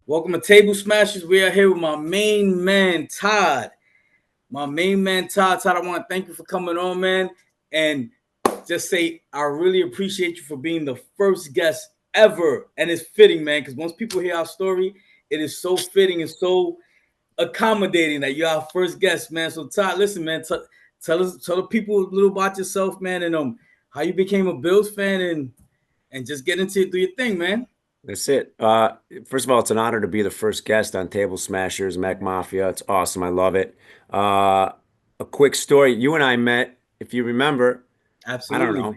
Welcome to Table Smashers. We are here with my main man, Todd. My main man, Todd. Todd, I want to thank you for coming on, man. And just say, I really appreciate you for being the first guest ever. And it's fitting, man, because once people hear our story, it is so fitting and so accommodating that you're our first guest, man. So, Todd, listen, man, tell the people a little about yourself, man, and how you became a Bills fan and just get into it, do your thing, man. That's it. First of all, it's an honor to be the first guest on Table Smashers, Mac Mafia. It's awesome. I love it. A quick story. You and I met, if you remember, I don't Absolutely. know,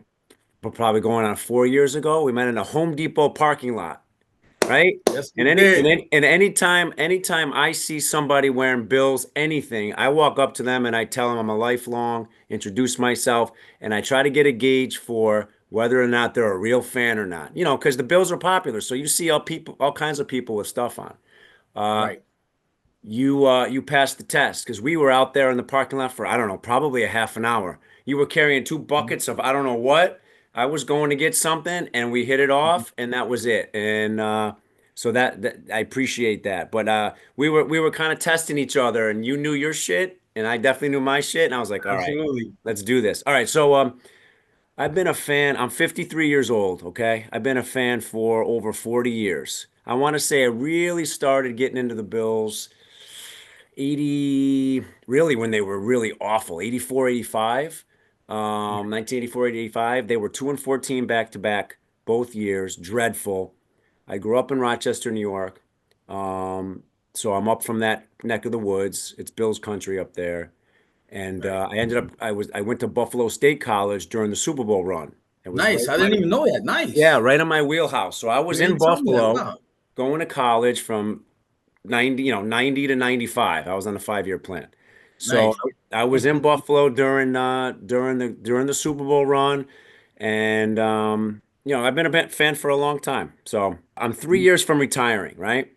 but probably going on 4 years ago. We met in a Home Depot parking lot, right? Yes, we And any and did. any, and anytime I see somebody wearing Bills, anything, I walk up to them and I tell them I'm a lifelong, introduce myself, and I try to get a gauge for whether or not they're a real fan or not. Because the Bills are popular, so you see all kinds of people with stuff on. Uh, Right. you passed the test because we were out there in the parking lot for I don't know, probably a half an hour. You were carrying two buckets of I don't know what. I was going to get something, and we hit it off, and that was it. And so that I appreciate that. But we were kind of testing each other, and you knew your shit, and I definitely knew my shit, and I was like, all right, Absolutely. let's do this. All right, so I've been a fan. I'm 53 years old, okay? I've been a fan for over 40 years. I want to say I really started getting into the Bills 80, really when they were really awful, 84, 85. 1984, 85. They were 2-14 back to back both years, dreadful. I grew up in Rochester, New York. Um, so I'm up from that neck of the woods. It's Bills country up there. And Right. I went to Buffalo State College during the Super Bowl run. It was right Nice. I in my didn't even know that. Yeah, Nice. right in my wheelhouse. So I was You in ain't told me that. Buffalo Wow. going to college from 90 to 95. I was on a 5-year plan. So Nice. I was in Buffalo during the Super Bowl run, and I've been a fan for a long time. So I'm 3 years from retiring, right?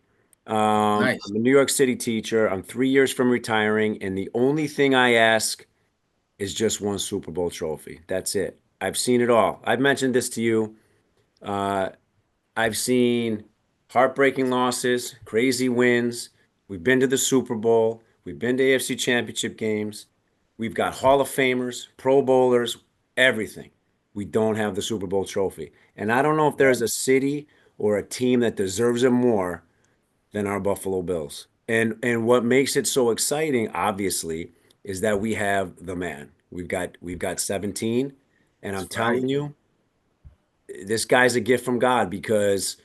Nice. I'm a New York City teacher. I'm 3 years from retiring, and the only thing I ask is just one Super Bowl trophy. That's it. I've seen it all. I've mentioned this to you. Uh, I've seen heartbreaking losses, crazy wins. We've been to the Super Bowl. We've been to AFC Championship games. We've got Hall of Famers, Pro Bowlers, everything. We don't have the Super Bowl trophy. And I don't know if there's Right. a city or a team that deserves it more than our Buffalo Bills. And what makes it so exciting, obviously, is that we have the man. We've got 17, and I'm That's right. telling you, this guy's a gift from God because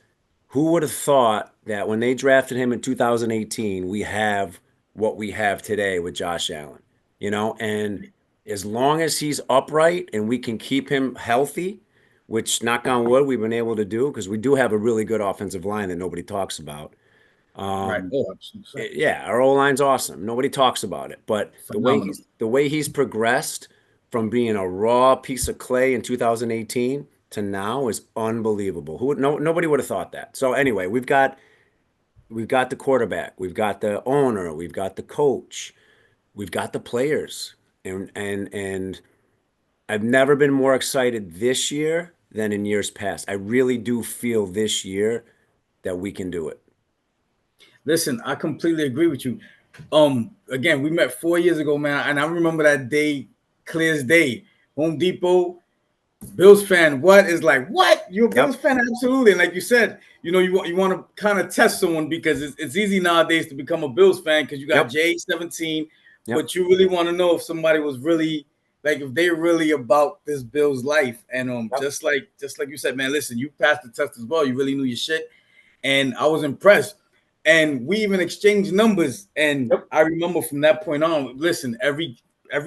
who would have thought that when they drafted him in 2018, we have what we have today with Josh Allen, and as long as he's upright and we can keep him healthy, which knock on wood, we've been able to do because we do have a really good offensive line that nobody talks about. Right. Um, Oh, absolutely. yeah, our O line's awesome. Nobody talks about it, but the way Phenomenal. he's progressed from being a raw piece of clay in 2018 to now is unbelievable. Nobody would have thought that. So anyway, we've got the quarterback, we've got the owner, we've got the coach, we've got the players, and I've never been more excited this year than in years past. I really do feel this year that we can do it. Listen, I completely agree with you. Again, we met 4 years ago, man, and I remember that day clear as day. Home Depot, Bills fan. What is like? What you're a Bills Yep. fan? Absolutely. And like you said, you want to kind of test someone because it's easy nowadays to become a Bills fan because you got Yep. J17, Yep. but you really want to know if somebody was really like if they're really about this Bills life. And Yep. just like you said, man. Listen, you passed the test as well. You really knew your shit, and I was impressed. And we even exchanged numbers. And Yep. I remember from that point on, listen, every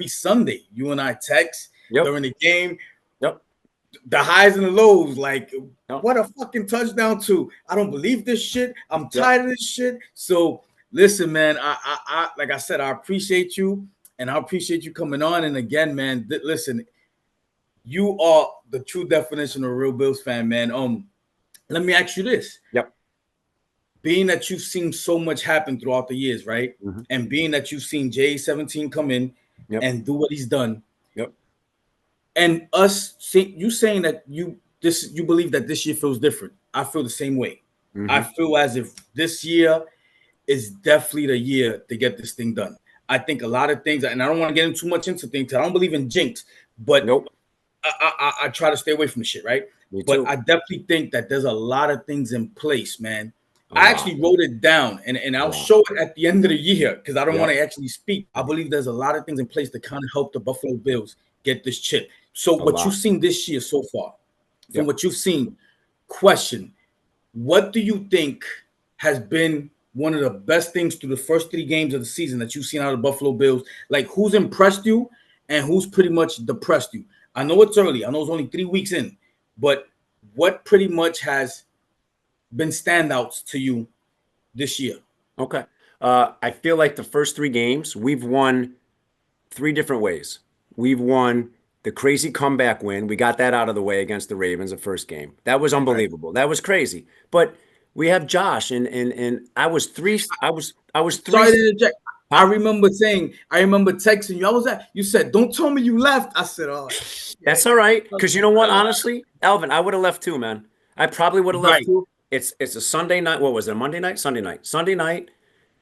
Sunday, you and I text Yep. during the game, Yep. the highs and the lows. Like, Yep. what a fucking touchdown to! I don't believe this shit. I'm Yep. tired of this shit. So listen, man. I like I said, I appreciate you, and I appreciate you coming on. And again, man, listen, you are the true definition of a real Bills fan, man. Let me ask you this: Yep. being that you've seen so much happen throughout the years, right? Mhm. And being that you've seen J17 come in Yep. and do what he's done, Yep. and you saying that you believe that this year feels different. I feel the same way. I Hmm. feel as if this year is definitely the year to get this thing done. I think a lot of things, and I don't want to get too much into things. I don't believe in jinx, but Nope. I try to stay away from the shit, right? Me But too. I definitely think that there's a lot of things in place, man. A I lot. actually wrote it down, and A I'll lot. show it at the end of the year because I don't want Yep. to actually speak. I believe there's a lot of things in place to kind of help the Buffalo Bills get this chip. So, A what you've lot. seen this year so far, from Yep. what you've seen, question: what do you think has been one of the best things through the first 3 games of the season that you've seen out of the Buffalo Bills? Like, who's impressed you and who's pretty much depressed you? I know it's early. I know it's only 3 weeks in, but what pretty much has been standouts to you this year? Okay. I feel like the first 3 games we've won 3 different ways. We've won the crazy comeback win. We got that out of the way against the Ravens the first game. That was Right. unbelievable. That was crazy. But we have Josh and I was three. Sorry to interject. Huh? I remember texting you. I was at, you said, don't tell me you left. I said, oh, That's shit. all right. Because you know what? Honestly, Alvin, I would have left too, man. I probably would have left Right. too. It's a Sunday night. What was it? Monday night? Sunday night. Sunday night.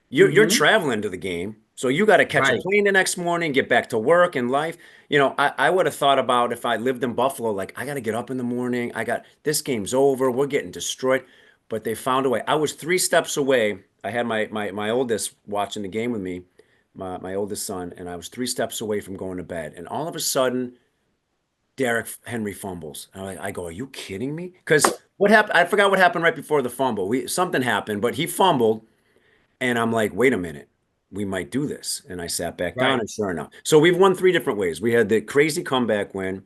You're Mm-hmm. traveling to the game, so you got to catch a Right. plane the next morning, get back to work and life. I would have thought about if I lived in Buffalo, like I got to get up in the morning. I got this game's over. We're getting destroyed, but they found a way. I was 3 steps away. I had my oldest watching the game with me, my oldest son, and I was 3 steps away from going to bed. And all of a sudden, Derek Henry fumbles. And I go, are you kidding me? Because what happened? I forgot what happened right before the fumble. Something happened, but he fumbled. And I'm like, wait a minute, we might do this. And I sat back down, Right. and sure enough. So we've won 3 different ways. We had the crazy comeback win.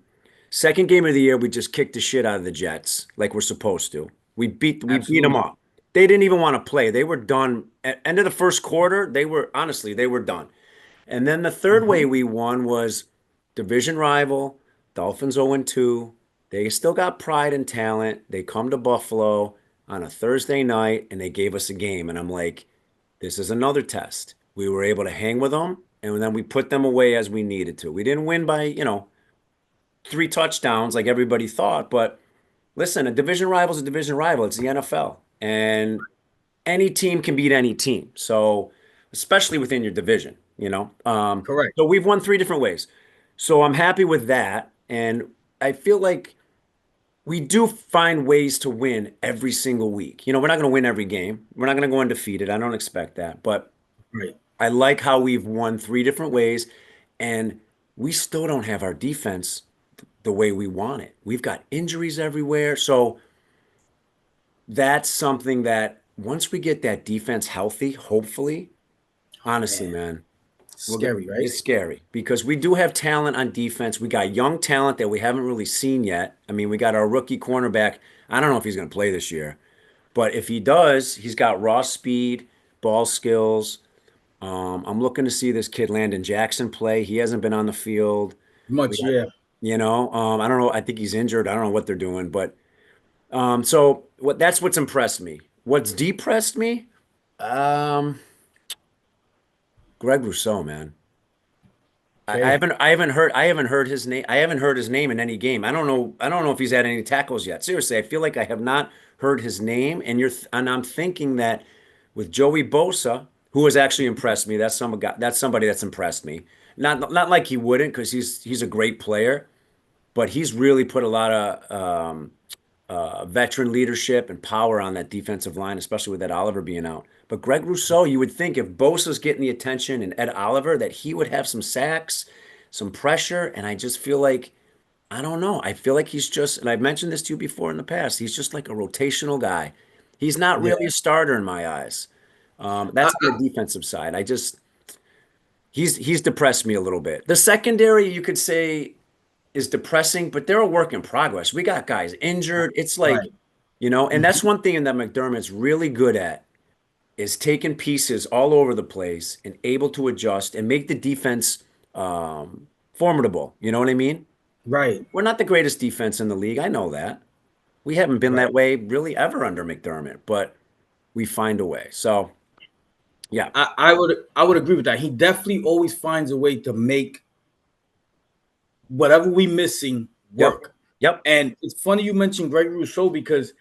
Second game of the year, we just kicked the shit out of the Jets like we're supposed to. We beat them Absolutely. up. They didn't even want to play. They were done. At end of the first quarter, they were done. And then the third way Mm-hmm. we won was division rival, Dolphins 0-2. They still got pride and talent. They come to Buffalo on a Thursday night and they gave us a game. And I'm like, this is another test. We were able to hang with them and then we put them away as we needed to. We didn't win by, 3 touchdowns like everybody thought, but listen, a division rival is a division rival. It's the NFL. And any team can beat any team. So, especially within your division, you know. Correct. So we've won 3 different ways. So I'm happy with that, and I feel like we do find ways to win every single week. We're not going to win every game. We're not going to go undefeated. I don't expect that, but Right. I like how we've won 3 different ways, and we still don't have our defense the way we want it. We've got injuries everywhere, so that's something that once we get that defense healthy, hopefully, honestly, Man, man, scary, right? it's scary because we do have talent on defense. We got young talent that we haven't really seen yet. I mean, we got our rookie cornerback. I don't know if he's going to play this year, but if he does, he's got raw speed, ball skills. I'm looking to see this kid Landon Jackson play. He hasn't been on the field. We Much, got, yeah. I don't know. I think he's injured. I don't know what they're doing, but so that's what's impressed me. What's depressed me? Um, Greg Rousseau, man. Okay. I haven't heard his name. I haven't heard his name in any game. I don't know if he's had any tackles yet. Seriously, I feel like I have not heard his name. And I'm thinking that with Joey Bosa, who has actually impressed me, that's somebody that's impressed me. Not like he wouldn't, because he's a great player, but he's really put a lot of veteran leadership and power on that defensive line, especially with Ed Oliver being out. But Greg Rousseau, you would think if Bosa's getting the attention and Ed Oliver, that he would have some sacks, some pressure. And I just feel like, I don't know. I feel like he's just, and I've mentioned this to you before in the past, he's just like a rotational guy. He's not Yeah. really a starter in my eyes. I, That's on the defensive side. He's depressed me a little bit. The secondary, you could say, is depressing, but they're a work in progress. We got guys injured. It's like, right. and that's one thing that McDermott's really good at is taking pieces all over the place and able to adjust and make the defense formidable. You know what I mean? Right. We're not the greatest defense in the league. I know that. We haven't been that Right. way really ever under McDermott, but we find a way. So, yeah. I would agree with that. He definitely always finds a way to make whatever we missing Yep. work. Yep. And it's funny you mentioned Greg Rousseau because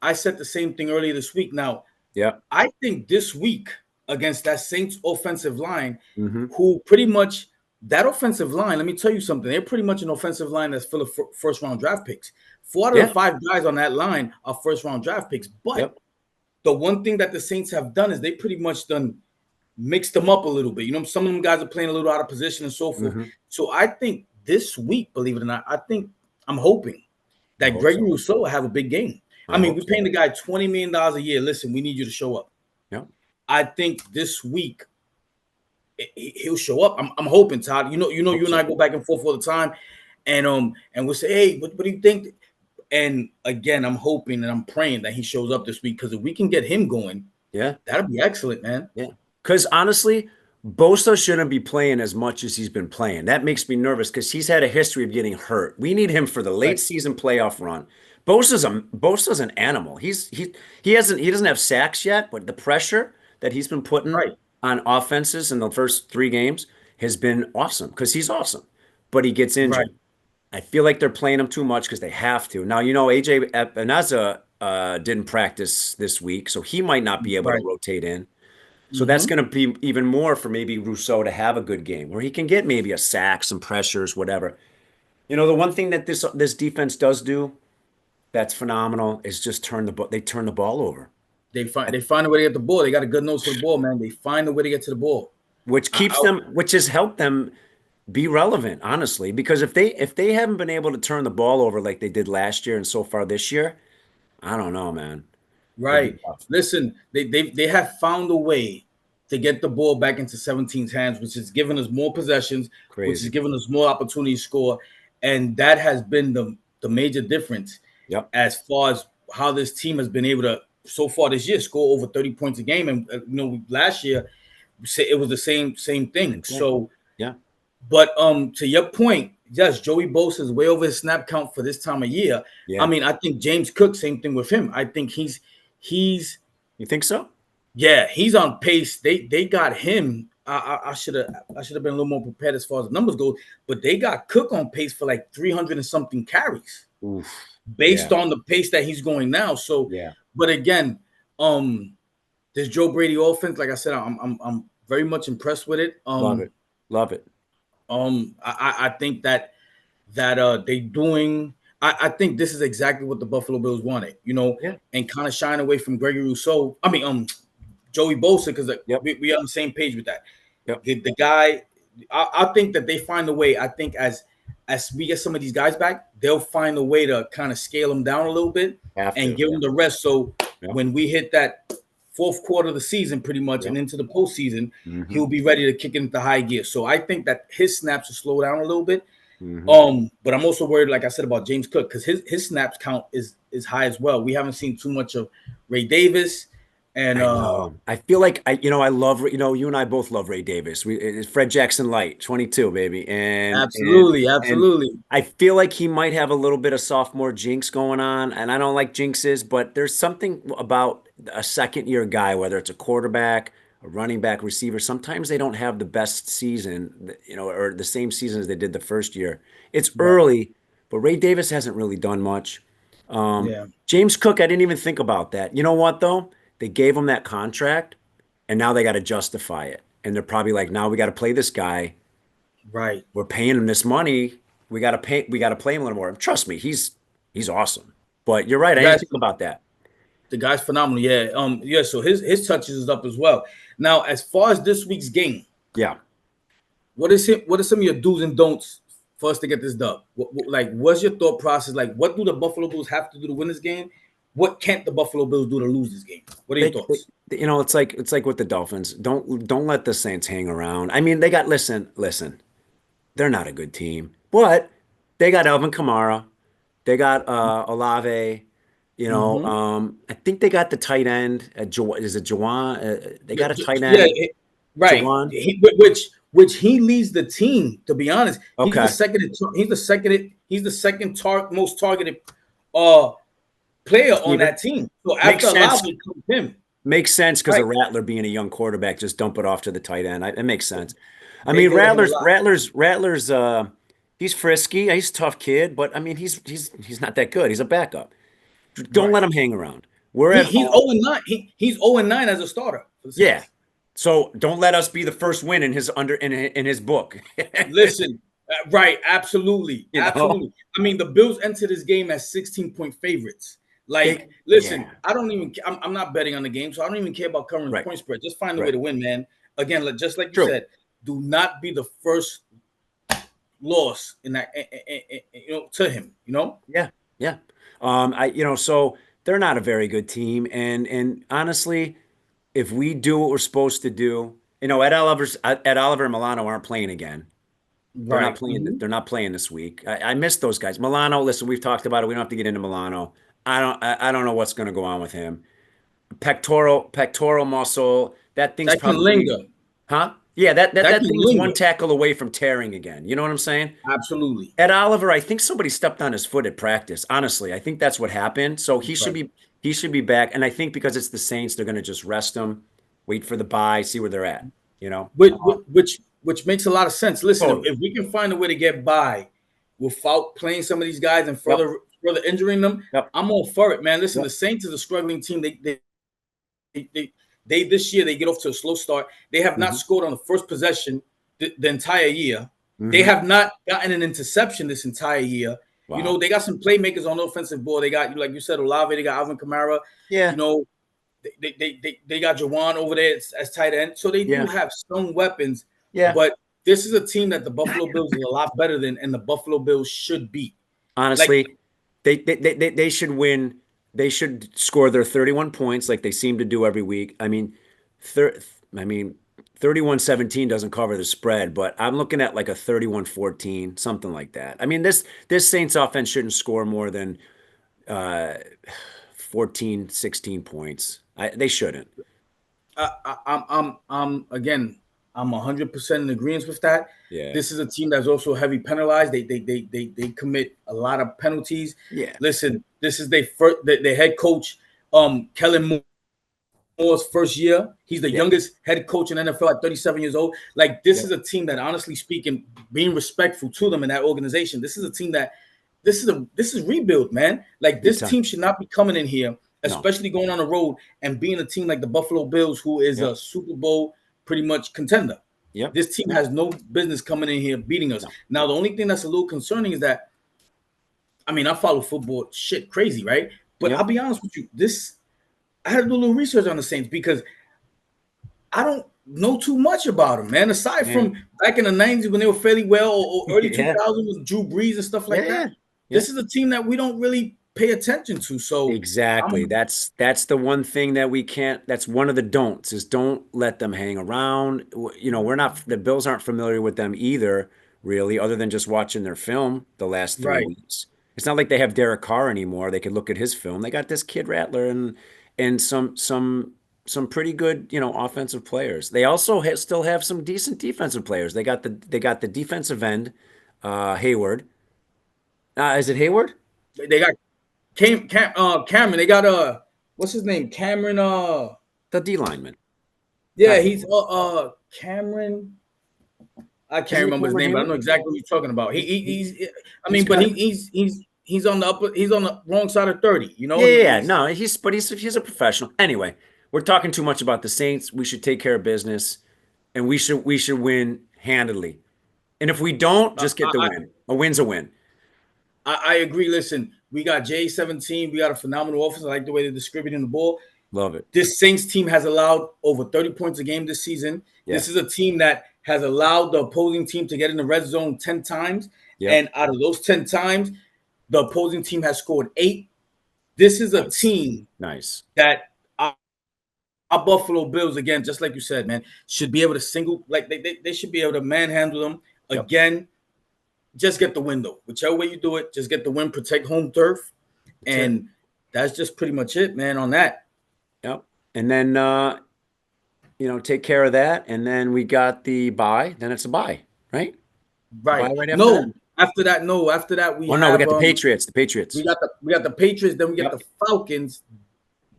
I said the same thing earlier this week. Now, Yeah. I think this week against that Saints offensive line, Mm-hmm. who pretty much that offensive line, let me tell you something. They're pretty much an offensive line that's full of first round draft picks. 4 out of Yeah. the 5 guys on that line are first round draft picks. But Yep. the one thing that the Saints have done is they pretty much done mixed them up a little bit. You know, some of them guys are playing a little out of position and so forth. Mm-hmm. So I think this week, believe it or not, I'm hoping I that hope Gregory so. Rousseau will have a big game. I I mean, hope we're so. paying the guy $20 million a year. Listen, we need you to show up. Yep. I think this week he'll show up. I'm hoping, Todd. You Hope and I so. go back and forth all the time, and we'll say, hey, what do you think? And again, I'm hoping and I'm praying that he shows up this week because if we can get him going, Yeah. that'll be excellent, man. Yeah. Because honestly, Bosa shouldn't be playing as much as he's been playing. That makes me nervous because he's had a history of getting hurt. We need him for the late Right, season playoff run. Bosa's an animal. He doesn't have sacks yet, but the pressure that he's been putting right, on offenses in the first 3 games has been awesome because he's awesome. But he gets right, injured. I feel like they're playing him too much because they have to. Now, AJ Epineza didn't practice this week, so he might not be able to right. rotate in. So that's Mm-hmm. going to be even more for maybe Rousseau to have a good game where he can get maybe a sack, some pressures, whatever. The one thing that this defense does do that's phenomenal is just they turn the ball over, They find a way to get the ball. They got a good nose for the ball, man. They find a way to get to the ball. I which has helped them be relevant, honestly, because if they haven't been able to turn the ball over like they did last year and so far this year, I don't know, man. It'll be Right. tough. Listen, they have found a way to get the ball back into 17's hands, which has given us more possessions, which has Crazy. given us more opportunity to score, and that has been the major difference Yep. as far as how this team has been able to so far this year score over 30 points a game. And last year it was the same thing. Same thing. So, Yeah. but to your point, yes, Joey Bosa is way over his snap count for this time of year. I Yeah. mean, I think James Cook, same thing with him. I think he's You think so? yeah, he's on pace. They got him. I should have been a little more prepared as far as the numbers go, but they got Cook on pace for like 300 and something carries Oof. based Yeah. on the pace that he's going now. So, Yeah. but again, um, this Joe Brady offense, like I said, I'm very much impressed with it. Love it. Love it. I think that they doing. I think this is exactly what the Buffalo Bills wanted, Yeah. and kind of shying away from Gregory Rousseau. I mean, Joey Bosa, because Yep. we are on the same page with that. Yep. The guy, I think that they find a way. I think as we get some of these guys back, they'll find a way to kind of scale them down a little bit Have and to. give Yeah. them the rest. So Yep. when we hit that fourth quarter of the season, pretty much, and Yep. into the postseason, Mm-hmm. he'll be ready to kick into high gear. So I think that his snaps will slow down a little bit. Mm-hmm. But I'm also worried, like I said, about James Cook because his snaps count is high as well. We haven't seen too much of Ray Davis, and I know. I feel like I love, you and I both love Ray Davis. It's Fred Jackson Light, 22, baby. absolutely, And absolutely, I feel like he might have a little bit of sophomore jinx going on, and I don't like jinxes, but there's something about a second year guy, whether it's a quarterback, a running back, receiver, sometimes they don't have the best season, or the same season as they did the first year. It's right, early, but Ray Davis hasn't really done much. yeah, James Cook, I didn't even think about that. You know what, though? They gave him that contract, and now they got to justify it. And they're probably like, now we got to play this guy. right. We're paying him this money. We got to play him a little more. Trust me, he's awesome. But you're right. I didn't Yes, think about that. the guy's phenomenal. Yeah, yeah. So his touches is up as well. Now, as far as this week's game, Yeah. what are some of your do's and don'ts for us to get this dub? Like, what's your thought process? Like, what do the Buffalo Bills have to do to win this game? What can't the Buffalo Bills do to lose this game? What are your thoughts? It's like with the Dolphins. Don't let the Saints hang around. I mean, they got listen. They're not a good team, but they got Alvin Kamara. They got Olave. Mm-hmm. I think they got the tight end. Is it Jawan? They got a tight Yeah, end, right. Jawan. Which he leads the team. To be honest, he's the Okay, second. He's the second most targeted uh player on receiver. that team. So Makes after sense. Olave comes him. Makes sense because Right. of Rattler being a young quarterback, just dump it off to the tight end. It makes sense. I They mean, go to him a Rattler's lot. Rattler's Rattler's he's frisky. He's a tough kid, but I mean, he's not that good. He's a backup. Don't let Right. him hang around. We're at He's home. 0-9. He's 0-9 as a starter for the Yeah. Saints. So don't let us be the first win in his book. Listen, right, absolutely, You know? absolutely. I mean, the Bills entered this game as 16-point favorites. Like, listen, Yeah. I'm not betting on the game, so I don't even care about covering the Right. point spread. Just find a way Right. to win, man. Again, just like you True. said, do not be the first loss in that, to him. Yeah. Yeah. So they're not a very good team. And honestly, if we do what we're supposed to do, Ed Oliver and Milano aren't playing again. They're not Right. playing. They're not playing this week. I miss those guys. Milano, listen, we've talked about it. We don't have to get into Milano. I don't know what's going to go on with him. Pectoral muscle. That thing's That can probably, linger. huh? Yeah, that that That that can thing's one linger. tackle away from tearing again. You know what I'm saying? Absolutely. Ed Oliver, I think somebody stepped on his foot at practice. Honestly, I think that's what happened. So Right. he should be back. And I think because it's the Saints, they're going to just rest him, wait for the bye, see where they're at. You know, Which makes a lot of sense. Listen, if, totally. if we can find a way to get by without playing some of these guys and Yep. further injuring them, Yep. I'm all for it, man. Listen, the Yep. Saints is a struggling team. They this year they get off to a slow start. They have not Hmm. scored on the first possession the entire year. They Hmm. have not gotten an interception this entire year. Wow. They got some playmakers on the offensive board. They got, like you said, Olave. They got Alvin Kamara. You Yeah. know, they got Jawan over there as tight end. So they do Yeah. have some weapons, Yeah. but this is a team that the Buffalo Bills is a lot better than, and the Buffalo Bills should beat. Like, Honestly, they should win. They should score their 31 points like they seem to do every week. Thir- I mean, 31-17 doesn't cover the spread, but I'm looking at like a 31-14, something like that. I mean, this Saints offense shouldn't score more than uh 14, 16 points. They shouldn't. I'm again, I'm 100% in agreement with that. Yeah. This is a team that's also heavy penalized. They commit a lot of penalties. Yeah. Listen, this is their head coach, Kellen Moore's first year. He's the Yep. youngest head coach in NFL at 37 years old. Like, this Yep. is a team that, honestly speaking, being respectful to them in that organization, this is a team that this is rebuild, man. Like, Big this time. team should not be coming in here, No. especially going on the road and being a team like the Buffalo Bills, who is Yep. a Super Bowl pretty much contender. Yep. This team Yep. has no business coming in here beating us. No. Now, the only thing that's a little concerning is that, I mean, I follow football shit crazy, right? But I'll Yep. be honest with you, I had to do a little research on the Saints because I don't know too much about them, man. Aside Yeah. from back in the 90s when they were fairly well, or early Yeah. 2000s with Drew Brees and stuff like Yeah. that. Yeah. This is a team that we don't really pay attention to. So Exactly. I'm That's the one thing that we can't. That's one of the don'ts is don't let them hang around. We're not. The Bills aren't familiar with them either, really, other than just watching their film the last three right. weeks. It's not like they have Derek Carr anymore. They could look at his film. They got this kid Rattler and some pretty good offensive players. They also still have some decent defensive players. They got the defensive end, Hayward. Is it Hayward? They got Cameron. They got what's his name? Cameron. The D lineman, not Yeah, he's Hayward. Cameron. I can't Isn't it remember his Cameron name, but I Hayward? know exactly what you're talking about. He's. I He's mean, but got he's on the upper. He's on the wrong side of 30. yeah, yeah, yeah. He's No, he's a professional. Anyway, we're talking too much about the Saints. We should take care of business, and we should win handily. And if we don't, uh, just get the I, win. A win's a win. I agree. Listen, we got J17. We got a phenomenal offense. I like the way they're distributing the ball. Love it. This Saints team has allowed over 30 points a game this season. Yeah. This is a team that has allowed the opposing team to get in the red zone 10 times. Yep. And out of those 10 times, the opposing team has scored 8. This is a Nice. team Nice. that our Buffalo Bills, again, just like you said, man, should be able to like they should be able to manhandle them. Yep. Again, just get the win, though. Whichever way you do it, just get the win, protect home turf. That's it. And that's just pretty much it, man, on that. Yep. And then take care of that. And then we got the bye. Then it's a bye, right? A bye Right. right after that? No, after that, no. After that, we Oh no, we have got the Patriots. The we Patriots. got the Patriots, then we got Yep. the Falcons,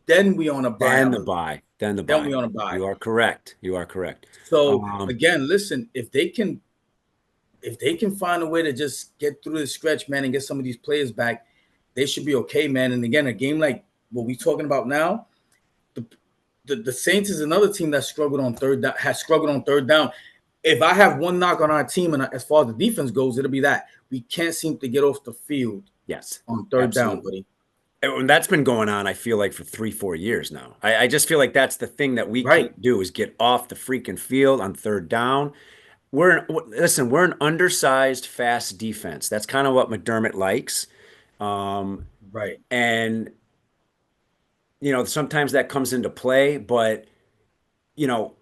then we on a bye, I Then the believe. bye. Then the Then bye. we on a bye. You are correct. You are correct. So Um, again, listen, if they can find a way to just get through the stretch, man, and get some of these players back, they should be okay, man. And again, a game like what we talking about now, the the Saints is another team that struggled on third down, has struggled on third down. If I have one knock on our team, and as far as the defense goes, it'll be that we can't seem to get off the field Yes, on third down, absolutely. buddy. And that's been going on, I feel like, for 3, 4 years now. I just feel like that's the thing that we Right, can't do is get off the freaking field on third down. Listen, we're an undersized, fast defense. That's kind of what McDermott likes. Um, right. and sometimes that comes into play, but you know,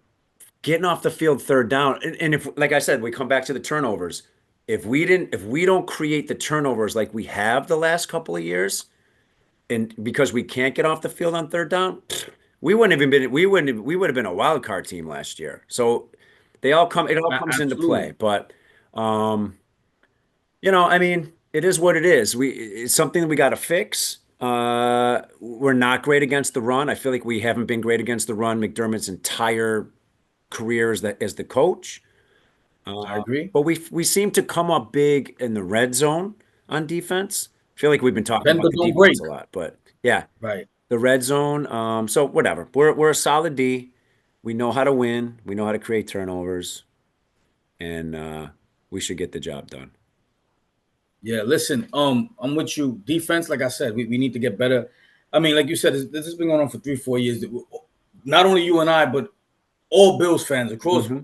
getting off the field third down, and if, like I said, we come back to the turnovers. If we don't create the turnovers like we have the last couple of years, and because we can't get off the field on third down, we would have been a wild card team last year. So it all comes into play. Absolutely. But um, I mean, it is what it is. It's something that we got to fix. We're not great against the run. I feel like we haven't been great against the run McDermott's entire career as the coach. I agree. But we seem to come up big in the red zone on defense. I feel like we've been talking Bend about but the don't defense break. a lot, but yeah, Right. the red zone. So whatever. We're a solid D. We know how to win. We know how to create turnovers, and we should get the job done. Yeah, listen, I'm with you. Defense, like I said, we need to get better. I mean, like you said, this has been going on for 3, 4 years. Not only you and I, but all Bills fans across, Hmm.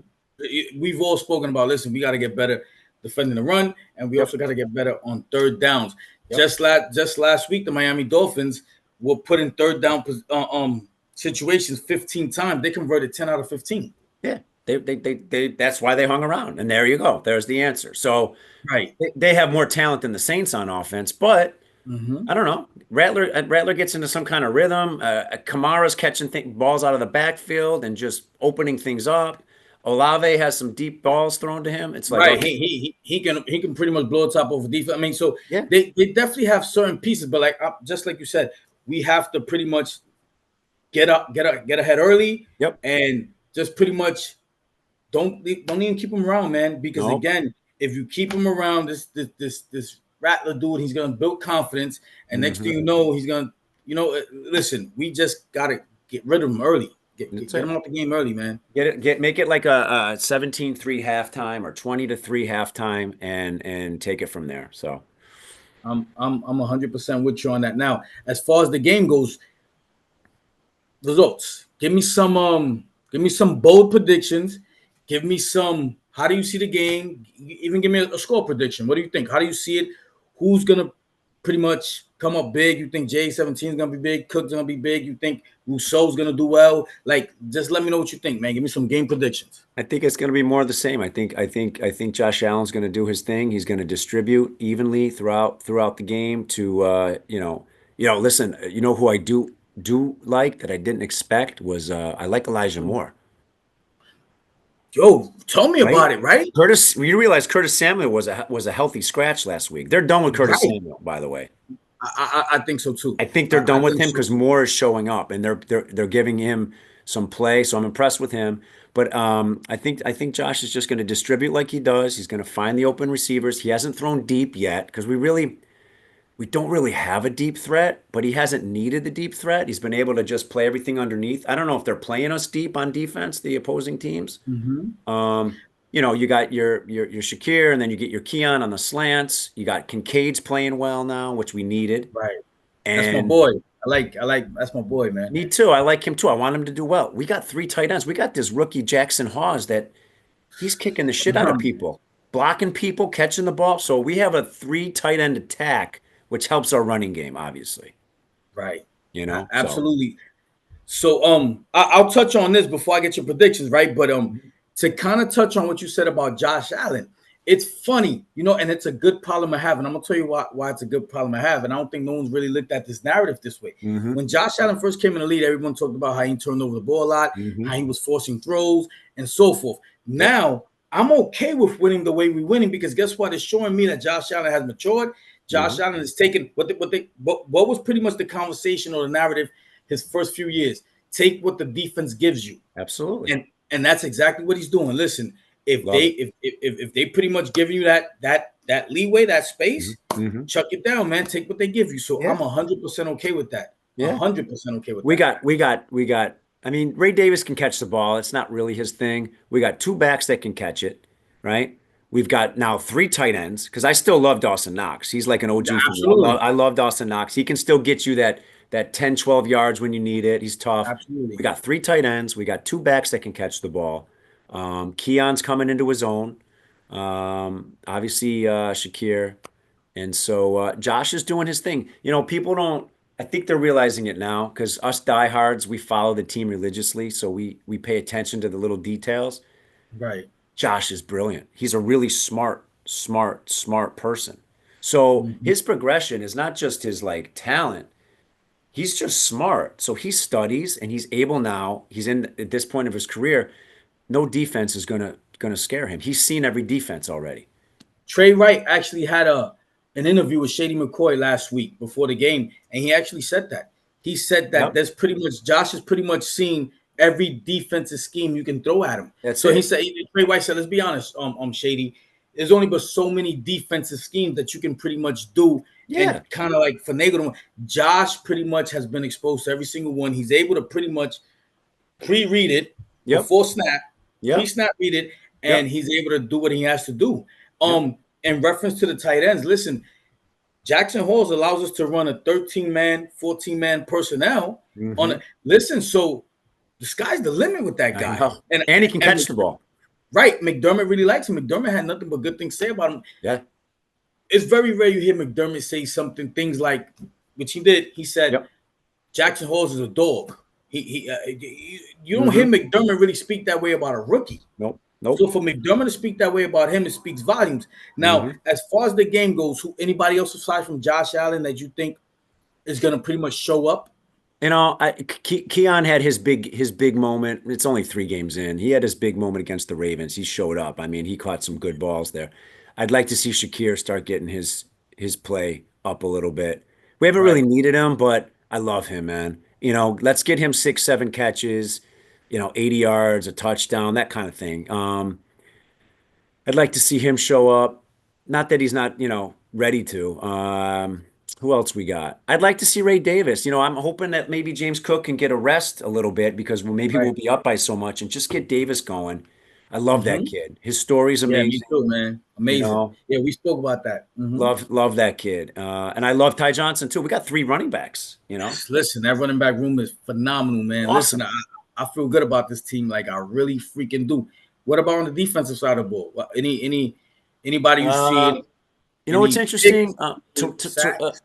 we've all spoken about. Listen, we got to get better defending the run, and we Yep. also got to get better on third downs. Yep. Just last week, the Miami Dolphins were put in third down situations 15 times. They converted 10 out of 15. Yeah. That's why they hung around. And there you go. There's the answer. So Right. they have more talent than the Saints on offense, but Mm-hmm. I don't know. Rattler gets into some kind of rhythm. Kamara's catching balls out of the backfield and just opening things up. Olave has some deep balls thrown to him. It's like, Right. okay, He can pretty much blow it top over defense. I mean, so yeah, they definitely have certain pieces, but like just like you said, we have to pretty much get ahead early, yep, and just pretty much don't even keep him around, man. Because no, again, if you keep him around, this Rattler dude, he's gonna build confidence, and next thing hmm, you know, he's gonna listen. We just gotta get rid of him early. that's Get it. him out the game early, man. Make it like a 17-3 halftime or 20-3 halftime, and take it from there. So, I'm 100% with you on that. Now, as far as the game goes, results. Give me some bold predictions. Give me some how do you see the game? Even give me a score prediction. What do you think? How do you see it? Who's gonna pretty much come up big? You think J17 is gonna be big? Cook's gonna be big? You think Rousseau's gonna do well? Like, just let me know what you think, man. Give me some game predictions. I think it's going to be more of the same. I think Josh Allen's going to do his thing. He's going to distribute evenly throughout the game to listen, who I do like that I didn't expect was I like Elijah Moore, Yo, tell me right? about it, right? You realize Curtis Samuel was a healthy scratch last week. They're done with Curtis Right. Samuel, by the way. I think so too. I think they're I done with think him so because too. Moore is showing up and they're giving him some play. So I'm impressed with him. But I think Josh is just going to distribute like he does. He's going to find the open receivers. He hasn't thrown deep yet because we don't really have a deep threat, but he hasn't needed the deep threat. He's been able to just play everything underneath. I don't know if they're playing us deep on defense, the opposing teams. Mhm. You got your Shakir, and then you get your Keon on the slants. You got Kincaid's playing well now, which we needed. Right. That's my And boy. I like that's my boy, man. me too. I like him too. I want him to do well. We got 3 tight ends. We got this rookie Jackson Hawes that he's kicking the shit out of people, blocking people, catching the ball. So we have a 3 tight end attack, which helps our running game, obviously. Right. So Absolutely. So I'll touch on this before I get your predictions, right? But to kind of touch on what you said about Josh Allen, it's funny, and it's a good problem to have. And I'm gonna tell you why it's a good problem to have. And I don't think no one's really looked at this narrative this way. hmm, When Josh Allen first came in the league, everyone talked about how he turned over the ball a lot, hmm, how he was forcing throws, and so forth. yep, Now I'm okay with winning the way we're winning because guess what? It's showing me that Josh Allen has matured. hmm, Josh Allen is taking what was pretty much the conversation or the narrative his first few years. Take what the defense gives you, absolutely. and that's exactly what he's doing. Listen, Love it. if they pretty much give you that leeway, that Hmm. space, Hmm. chuck it down, man. Take what they give you. So I'm Yeah. 100% okay with that. Yeah. 100% okay with We that. got, we got, we got. I mean, Ray Davis can catch the ball. It's not really his thing. We got two backs that can catch it, right? We've got now three tight ends because I still love Dawson Knox. He's like an Yeah, OG for me. absolutely. I love Dawson Knox. He can still get you that 10, 12 yards when you need it. He's tough. We Absolutely. got three tight ends. We got two backs that can catch the ball. Keon's coming into his own. Obviously, Shakir. And so Josh is doing his thing. You know, people don't. I think they're realizing it now because us diehards, we follow the team religiously, so we pay attention to the little details. Right. Josh is brilliant. He's a really smart person. So Mhm. his progression is not just his like talent. He's just smart. So he studies and he's able now. He's in at this point of his career. No defense is gonna scare him. He's seen every defense already. Trey Wright actually had a an interview with Shady McCoy last week before the game, and he actually said that. He said that Yep, there's pretty much Josh has pretty much seen every defensive scheme you can throw at him. that's So he it. said Trey White said, let's be honest, Shady, there's only but so many defensive schemes that you can pretty much do and Yeah. kind of like finagle them. Josh pretty much has been exposed to every single one. He's able to pretty much pre-read it Yep. before snap, Yep. pre-snap read it, and Yep. he's able to do what he has to do. Yep. In reference to the tight ends, listen, Jackson Halls allows us to run a 13-man, 14-man personnel on Hmm. a listen. So the sky's the limit with that I guy. know. And he can And catch the ball. right, McDermott really likes him. McDermott had nothing but good things to say about him. Yeah. It's very rare you hear McDermott say something, things like, which he did. He said, Yep. Jackson Halls is a dog. You don't hear Hmm. McDermott really speak that way about a rookie. Nope. So Nope. for McDermott to speak that way about him, it speaks volumes. Now, Hmm. as far as the game goes, who anybody else aside from Josh Allen that you think is going to pretty much show up? You know, Keon had his big moment. It's only 3 games in. He had his big moment against the Ravens. He showed up. I mean, he caught some good balls there. I'd like to see Shakir start getting his play up a little bit. We haven't really Right. needed him, but I love him, man. You know, let's get him 6, 7 catches, 80 yards, a touchdown, that kind of thing. I'd like to see him show up. Not that he's not, ready to. Who else we got? I'd like to see Ray Davis. I'm hoping that maybe James Cook can get a rest a little bit because maybe we'll Right. be up by so much and just get Davis going. I love that Mm-hmm. kid. His story's Yeah, me amazing. too, man. You Amazing. know, Yeah, we spoke about that. Mm-hmm. love that kid. And I love Ty Johnson too. We got 3 running backs. Listen, that running back room is phenomenal, man. Listen, Awesome. I feel good about this team, like I really freaking do. What about on the defensive side of the ball? Anybody you see Uh, what's any interesting? picks, any sacks?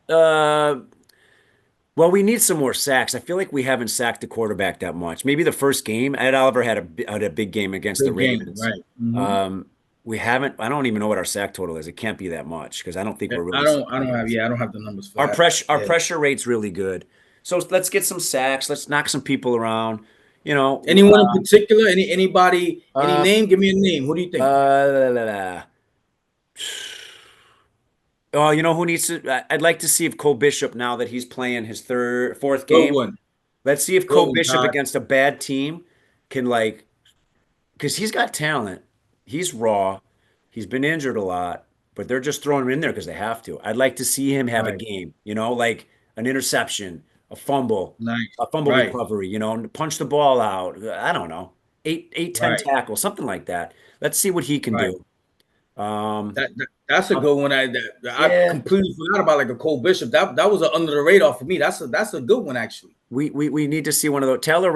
Well, we need some more sacks. I feel like we haven't sacked the quarterback that much. Maybe the first game, Ed Oliver had a big game against the Big game, Ravens. right? Mm-hmm. Um, we haven't. I don't even know what our sack total is. It can't be that much because I don't think we're really I sacking don't have, guys. yeah, I don't have the numbers for Our that. pressure our Yeah. pressure rate's really good. So let's get some sacks. Let's knock some people around. You know. Anyone in particular? Anybody? Any Uh, name? Give me a name. Who do you think? la, la, la. Oh, you know who needs to? I'd like to see if Cole Bishop now that he's playing his fourth Good game. one. Let's see if Good Cole one, Bishop Todd. against a bad team can like, because he's got talent. He's raw. He's been injured a lot, but they're just throwing him in there because they have to. I'd like to see him have a Right. game, like an interception, a fumble, Nice. a fumble Right. recovery, and punch the ball out. I don't know, 10 Right. tackles, something like that. Let's see what he can Right. do. Um, That's a uh, good one. I yeah, completely forgot about like a Cole Bishop. That was a under the radar for me. That's a good one actually. we need to see one of those. Taylor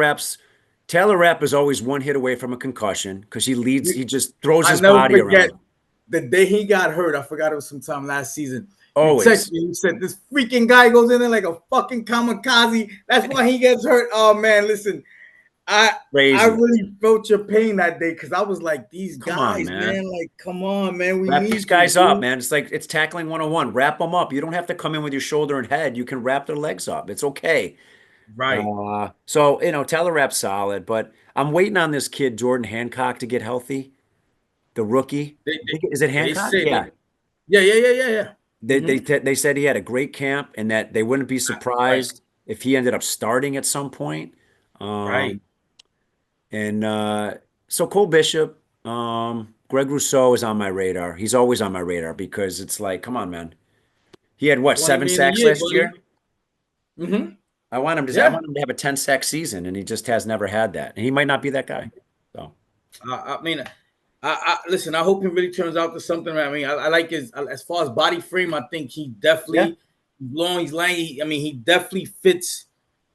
Rapp is always one hit away from a concussion because he leads. We, He just throws I his never body forget around. the day he got hurt. I forgot it was sometime last season. You text Always me. You said this freaking guy goes in there like a fucking kamikaze. That's why he gets hurt. Oh man, listen, I I crazy. really felt your pain that day because I was like, these Come on, guys, man. man, like, come on, man, we Wrap these need you, guys up, dude. man. It's like it's tackling 101. Wrap them up. You don't have to come in with your shoulder and head. You can wrap their legs up. It's okay. Right. So Taylor Rapp's solid, but I'm waiting on this kid Jordan Hancock to get healthy. The rookie. They I they, think, is it they Hancock? say Yeah. they, yeah. They, Mm-hmm. they they said he had a great camp and that they wouldn't be Right. surprised if he ended up starting at some point. Right. Um, and so Cole Bishop, Greg Rousseau is on my radar. He's always on my radar because it's like, come on, man. He had what, 20 seven million a sacks year, last buddy. year? Mm-hmm. I Yeah. want him to have a 10 sack season, and he just has never had that. And he might not be that guy. So I mean, I listen. I hope he really turns out to something. I mean, I like his as far as body frame. I think he yeah, definitely long. He's lanky. I mean, he definitely fits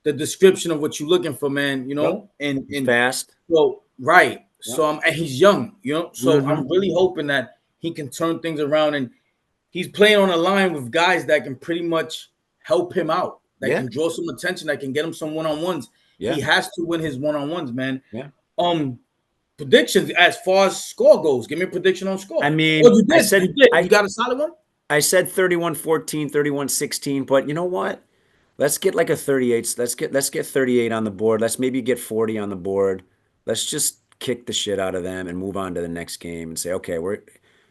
the description of what you're looking for, man. You yep. know, He's and fast. so right. Yep. So and he's young. You know, so Hmm. I'm really hoping that he can turn things around, and he's playing on a line with guys that can pretty much help him out, that Yeah, can draw some attention, that can get him some one on ones. yeah, He has to win his one on ones, man. yeah. Um, predictions as far as score goes. Give me a prediction on I score. Oh, mean, you did. You did. You got a solid one? I said 31-14, 31-16, but you know what? Let's get like a 38. Let's get 38 on the board. Let's maybe get 40 on the board. Let's just kick the shit out of them and move on to the next game and say, okay, we're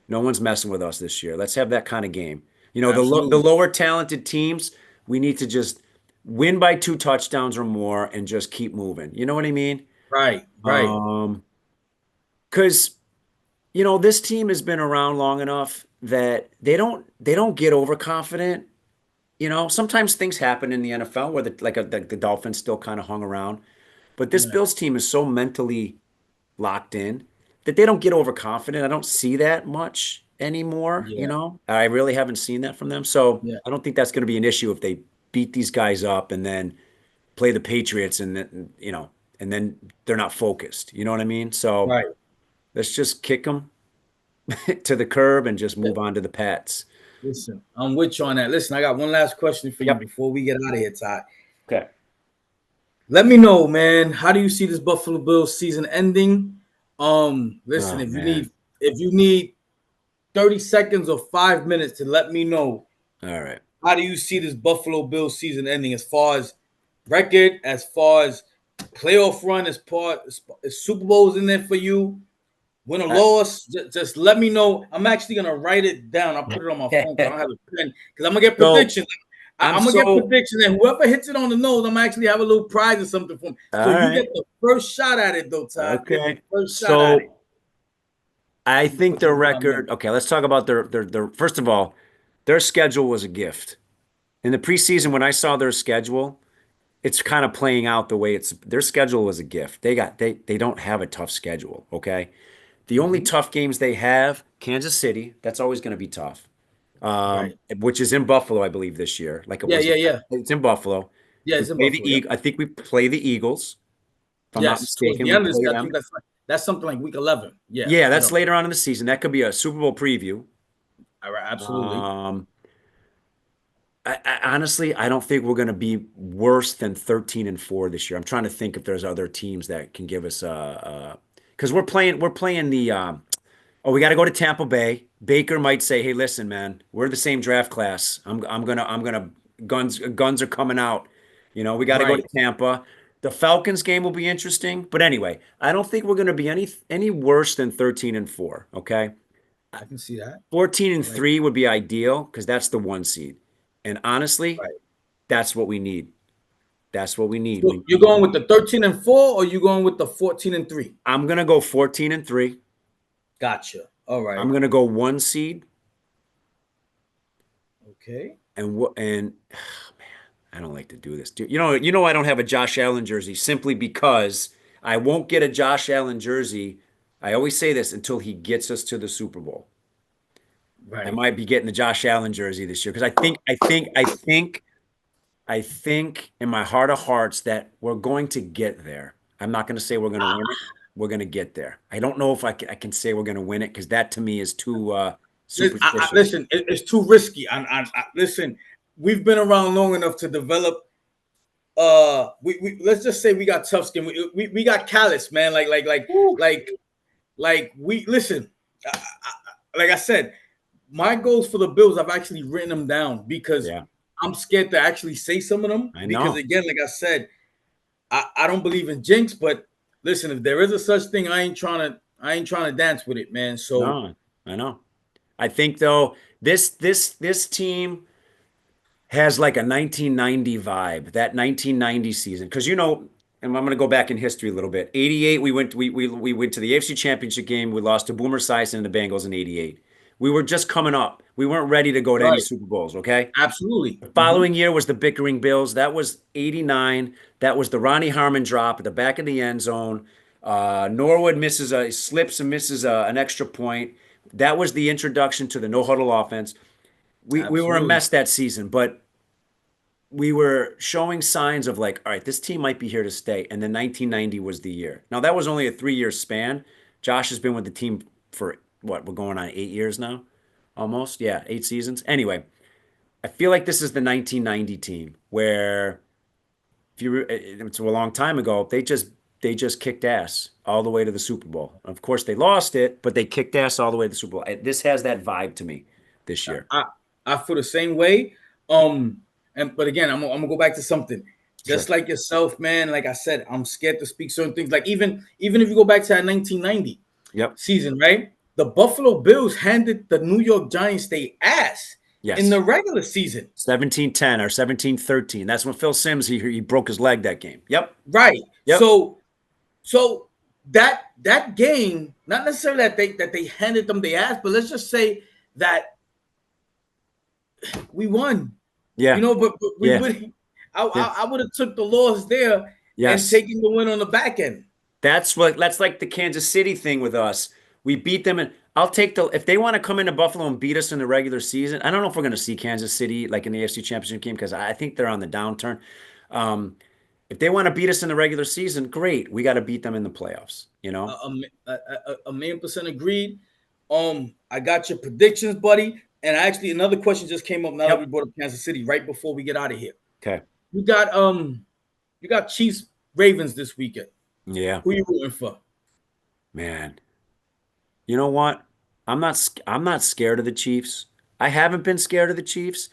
no one's messing with us this year. Let's have that kind of game. You know, the Absolutely. lower talented teams, we need to just win by 2 touchdowns or more and just keep moving. You know what I mean? Right, right. Um, because this team has been around long enough that they don't get overconfident. Sometimes things happen in the NFL where the Dolphins still kind of hung around, but this Yeah, Bills team is so mentally locked in that they don't get overconfident. I don't see that much anymore. yeah, I really haven't seen that from them. So yeah. I don't think that's going to be an issue if they beat these guys up and then play the Patriots and then they're not focused. You know what I mean? So Right. let's just kick them to the curb and just Yeah. move on to the Pats. Listen, I'm with you on that. Listen, I got one last question for you Yep. before we get out of here, Ty. Okay. Let me know, man. How do you see this Buffalo Bills season ending? Listen, Oh if you man. need 30 seconds or 5 minutes to let me know, All right. how do you see this Buffalo Bills season ending as far as record, as far as playoff run, as far as Super Bowls in there for you? Win or I- loss, just let me know. I'm actually gonna write it down. I'll put it on my phone because I don't have a pen. Because I'm gonna get so predictions. I'm I'm gonna get so predictions, and whoever hits it on the nose, I'm actually have a little prize or something for them. So all you get right. the first shot at it, though, Todd. You get the Okay. first shot at it. So I Let me think put their this down there. record. Okay, let's talk about their first of all, their schedule was a gift. In the preseason, when I saw their schedule, it's kind of playing out the way it's their schedule was a gift. They don't have a tough schedule. Okay. The only Mm-hmm. tough games they have, Kansas City, that's always going to be tough. Right. Which is in Buffalo, I believe, this year. Like it Yeah, was, yeah, yeah. it's in Buffalo. Yeah, We it's in play the Buffalo. Yep. Eagle. I think we play the Eagles, if I'm not Yes, towards mistaken. the We end of this, play I think them. that's something like week 11. Yeah, Yeah, I that's know. later on in the season. That could be a Super Bowl preview. All right, absolutely. Um, honestly, I don't think we're going to be worse than 13-4 this year. I'm trying to think if there's other teams that can give us because we're playing the oh, we got to go to Tampa Bay. Baker might say, "Hey, listen, man, we're the same draft class. I'm gonna guns are coming out. We got to go to Right. Tampa. The Falcons game will be interesting, but anyway, I don't think we're going to be any worse than 13-4. Okay, I can see that. 14 I and like. 3 would be ideal because that's the 1 seed. And honestly, Right. that's what we need. That's what we need. So you're going with the 13-4, or you going with the 14-3? I'm gonna go 14-3. Gotcha. All I'm right. gonna go 1 seed Okay. and I don't like to do this. You know I don't have a Josh Allen jersey simply because I won't get a Josh Allen jersey. I always say this until he gets us to the Super Bowl. I Right. might be getting the Josh Allen jersey this year because I think in my heart of hearts that we're going to get there. I'm not going to say we're going to win it. We're going to get there. I don't know if I can say we're going to win it because that to me is too superstitious. Listen, it's too risky. Listen, we've been around long enough to develop. We let's just say we got tough skin. We got callous, man. Woo. Like we listen. Like I said, my goals for the Bills, I've actually written them down because Yeah, I'm scared to actually say some of them I because know. again, like I said, I don't believe in jinx, but listen, if there is a such thing, I ain't trying to dance with it, man. So No, I know. I think though this team has like a 1990 vibe, that 1990 season. Because and I'm going to go back in history a little bit. 88, we went to the AFC Championship game. We lost to Boomer Esiason and the Bengals in 88. We were just coming up. We weren't ready to go to any Right. Super Bowls, okay? Absolutely. The following year was the bickering Bills. That was 89. That was the Ronnie Harmon drop at the back of the end zone. Norwood slips and misses an extra point. That was the introduction to the no huddle offense. We were a Absolutely. mess that season, but we were showing signs of like, all right, this team might be here to stay. And then 1990 was the year. Now that was only a 3 year span. Josh has been with the team for what? We're going on 8 years now, almost. Yeah, 8 seasons. Anyway, I feel like this is the 1990 team where if you it's a long time ago. They just kicked ass all the way to the Super Bowl. Of course, they lost it, but they kicked ass all the way to the Super Bowl. This has that vibe to me this year. I I feel the same way. Um, and but again, I'm gonna go back to something. Sure. Just like yourself, man. Like I said, I'm scared to speak certain things. Like even if you go back to that 1990 Yep. season, right? The Buffalo Bills handed the New York Giants their ass in Yes. the regular season. 17-10 or 17-13. That's when Phil Simms he broke his leg that game. Yep. Right. Yep. So that game, not necessarily that they handed them the ass, but let's just say that we won. Yeah. But we Yeah. would Yeah. I would have took the loss there and Yes. taken the win on the back end. That's like the Kansas City thing with us. We beat them and I'll take the if they want to come into Buffalo and beat us in the regular season. I don't know if we're going to see Kansas City like in the AFC Championship game because I think they're on the downturn. Um, if they want to beat us in the regular season, great. We got to beat them in the playoffs, you A, know? a million percent agreed. I got your predictions, buddy. And actually, another question just came up now that we Yep. brought up Kansas City right before we get out of here. Okay. You got you got Chiefs Ravens this weekend. Yeah. Who you rooting for? Man. You know what? I'm not scared of the Chiefs. I haven't been scared of the Chiefs.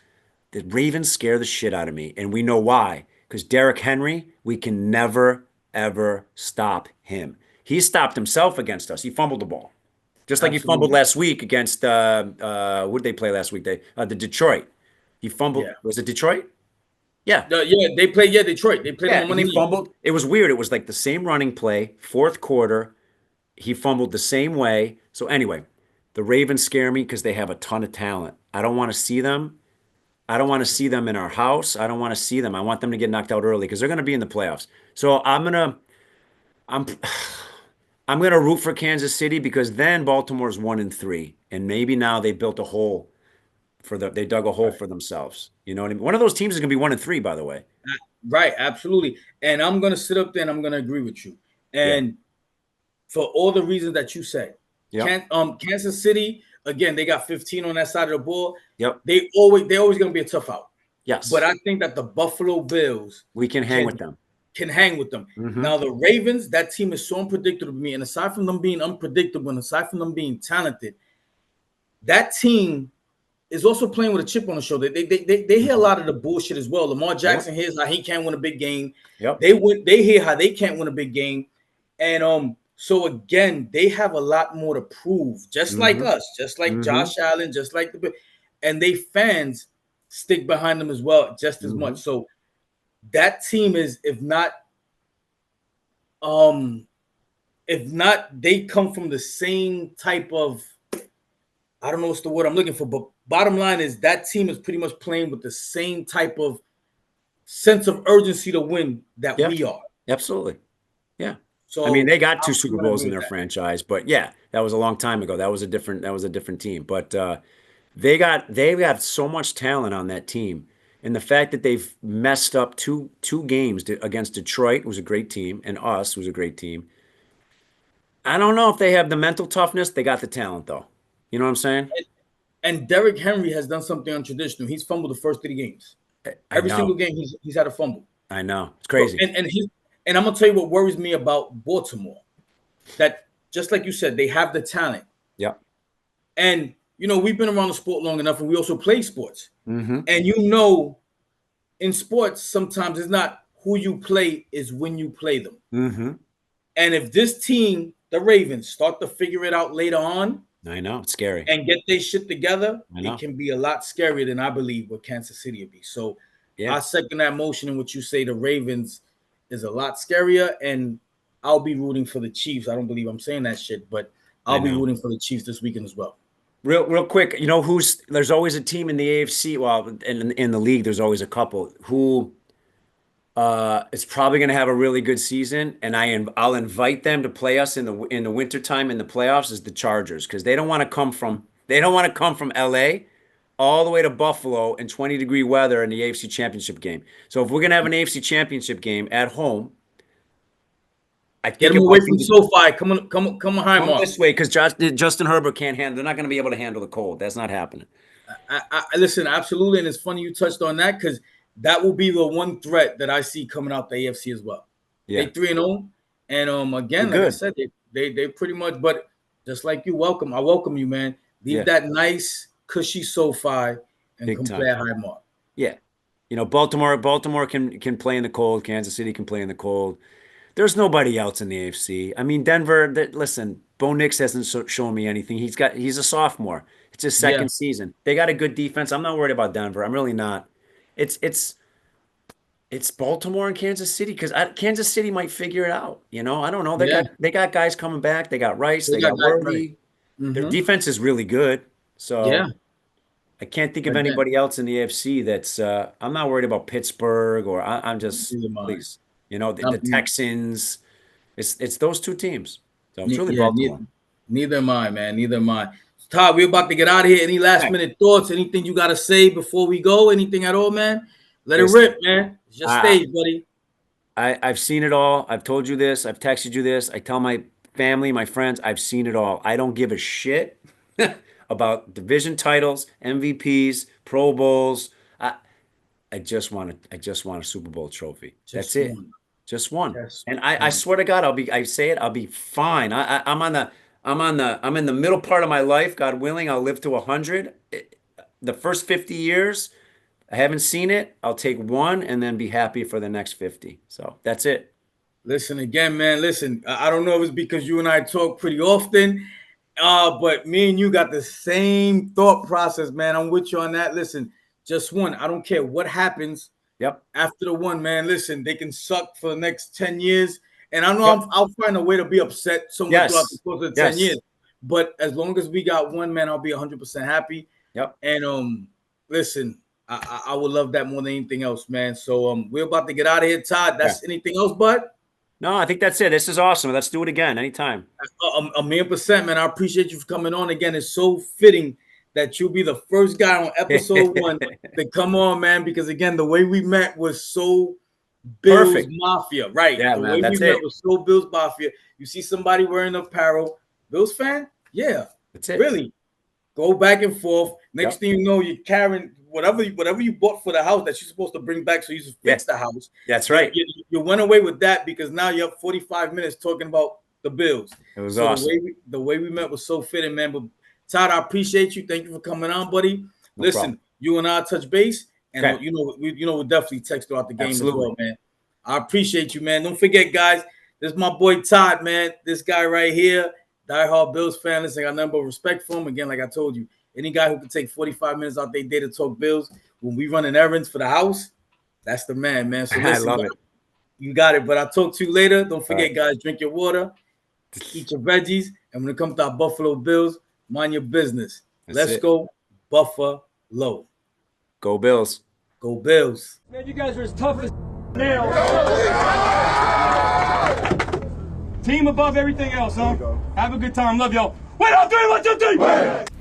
The Ravens scare the shit out of me, and we know why. Because Derrick Henry, we can never ever stop him. He stopped himself against us. He fumbled the ball, just like he fumbled Absolutely. last week against who did they play last week? The Detroit. He fumbled. Yeah. Was it Detroit? Yeah. Yeah, they played. Yeah, Detroit. They played them Yeah, on he Monday night. fumbled. It was weird. It was like the same running play, fourth quarter. He fumbled the same way. So anyway, the Ravens scare me because they have a ton of talent. I don't want to see them. I don't want to see them in our house. I don't want to see them. I want them to get knocked out early because they're going to be in the playoffs. So I'm I'm gonna root for Kansas City because then Baltimore's 1-3, and maybe now they built a hole they dug a hole Right. for themselves. You know what I mean? One of those teams is gonna be 1-3, by the way. Right. Absolutely. And I'm gonna sit up there and I'm gonna agree with you. Yeah. And for all the reasons that you said, Yep. Kansas City again, they got 15 on that side of the ball. Yep. They're always gonna be a tough out. But Yes. I think that the Buffalo Bills We can hang can with them. can hang with them. Mm-hmm. Now the Ravens, that team is so unpredictable to me, and aside from them being unpredictable, and aside from them being talented, that team is also playing with a chip on the shoulder. They hear a Mm-hmm. lot of the bullshit as well. Lamar Yep. Jackson hears how he can't win a big game. Yep. They hear how they can't win a big game, and so again they have a lot more to prove, just like Mm-hmm. us, just like Mm-hmm. Josh Allen, just like and they fans stick behind them as well, just as Mm-hmm. much. So that team is, um if not, they come from the same type of, I don't know what's the word I'm looking for, but bottom line is that team is pretty much playing with the same type of sense of urgency to win that Yeah. we are. Absolutely. Yeah. I mean, So they got two I'm Super gonna Bowls agree in with their that. franchise, but yeah, that was a long time ago. That was a different team. But they've got so much talent on that team. And the fact that they've messed up two games against Detroit, who was a great team, and us, who was a great team. I don't know if they have the mental toughness. They got the talent though. You know what I'm saying? And Derrick Henry has done something untraditional. He's fumbled the first 3 games. I Every know. single game he's had a fumble. I know. It's So crazy. and I'm gonna tell you what worries me about Baltimore. That just like you said, they have the talent. Yep. And we've been around the sport long enough, and we also play sports. Mm-hmm. And in sports, sometimes it's not who you play, is when you play them. Mm-hmm. And if this team, the Ravens, start to figure it out later on I know. It's scary. and get their shit together, I it know. can be a lot scarier than I believe what Kansas City would be. So Yeah. I second that motion in which you say the Ravens is a lot scarier, and I'll be rooting for the Chiefs. I don't believe I'm saying that shit, but I I'll be know. rooting for the Chiefs this weekend as well. Real quick, you know who's there's always a team in the AFC, well, in the league, there's always a couple who is probably going to have a really good season, and I'll invite them to play us in the wintertime in the playoffs is the Chargers because they don't want to come from LA all the way to Buffalo in 20-degree weather in the AFC Championship game. So if we're going to have an AFC Championship game at home, I Get think him it away might be from SoFi. Come on, come Highmark. this way because Justin Herbert can't handle. They're not going to be able to handle the cold. That's not happening. I listen, absolutely, and it's funny you touched on that because that will be the one threat that I see coming out the AFC as well. They Yeah, 3-0, and they're again, like I good. said, they pretty much. But just like you, I welcome you, man. Leave Yeah, that nice cushy SoFi and big come play time. at Highmark. Yeah, you know, Baltimore can play in the cold. Kansas City can play in the cold. There's nobody else in the AFC. I mean, Denver. Listen, Bo Nix hasn't shown me anything. He's a sophomore. It's his Yeah, second season. They got a good defense. I'm not worried about Denver. I'm really not. It's it's it's Baltimore and Kansas City because Kansas City might figure it out. You know, I don't know. yeah, They got guys coming back. They got Rice. they They got got guys running. Worthy. Their Mm-hmm. defense is really good. Yeah, So I can't think of again, anybody else in the AFC that's. I'm not worried about Pittsburgh or I'm just neither mind. please. You know the Not, Texans. It's those two teams. So it's really yeah, Baltimore. neither am I, man. Neither am I. Todd, we're about to get out of here. Any last Okay. minute thoughts? Anything you got to say before we go? Anything at all, man? Let it Listen, rip, man. It's your I, stage, buddy. I've seen it all. I've told you this. I've texted you this. I tell my family, my friends, I've seen it all. I don't give a shit about division titles, MVPs, Pro Bowls. I just want a Super Bowl trophy. That's Just it. one. Just one. Just And I one. swear to God, I say it, I'll be fine. I'm in the middle part of my life. God willing, I'll live to 100. The first 50 years, I haven't seen it. I'll take one and then be happy for the next 50. So that's it. Listen again, man. Listen, I don't know if it's because you and I talk pretty often, but me and you got the same thought process, man. I'm with you on that. Listen, just one. I don't care what happens Yep. after the one, man. Listen, they can suck for the next 10 years. And I know Yep. I'll find a way to be upset somewhere throughout the Yes. course of the 10 Yes. years. But as long as we got one, man, I'll be 100% happy. Yep. And listen, I would love that more than anything else, man. So we're about to get out of here, Todd. Yeah. That's anything else, bud? No, I think that's it. This is awesome. Let's do it again anytime. A million percent, man. I appreciate you for coming on again. It's so fitting that you'll be the first guy on episode one to come on, man. Because again, the way we met was so Bills Perfect. Mafia, right? Yeah, The man. way we That's met it. was so Bills Mafia. You see somebody wearing apparel, Bills fan? Yeah, That's it. really. Go back and forth. Next Yep. thing you know, you're carrying whatever you bought for the house that you're supposed to bring back so you can Yeah. fix the house. That's right. You went away with that because now you have 45 minutes talking about the Bills. It was So awesome. the way we met was so fitting, man. But Todd, I appreciate you. Thank you for coming on, buddy. No problem. Listen, you and I touch base, and Okay. we'll definitely text throughout the game Absolutely. as well, man. I appreciate you, man. Don't forget, guys. This is my boy Todd, man. This guy right here, diehard Bills fan. Listen, I got nothing but respect for him. Again, like I told you, any guy who can take 45 minutes out their day to talk Bills when we running errands for the house, that's the man, man. So I listen, love guys, it. you got it. But I'll talk to you later. Don't All forget, right. guys, drink your water, eat your veggies, and when it comes to our Buffalo Bills, mind your business. That's Let's it. go, Buffalo. Go Bills. Go Bills. Man, you guys are as tough as nails. Team above everything else, huh? Have a good time. Love y'all. Wait, on three, 1, 2, 3.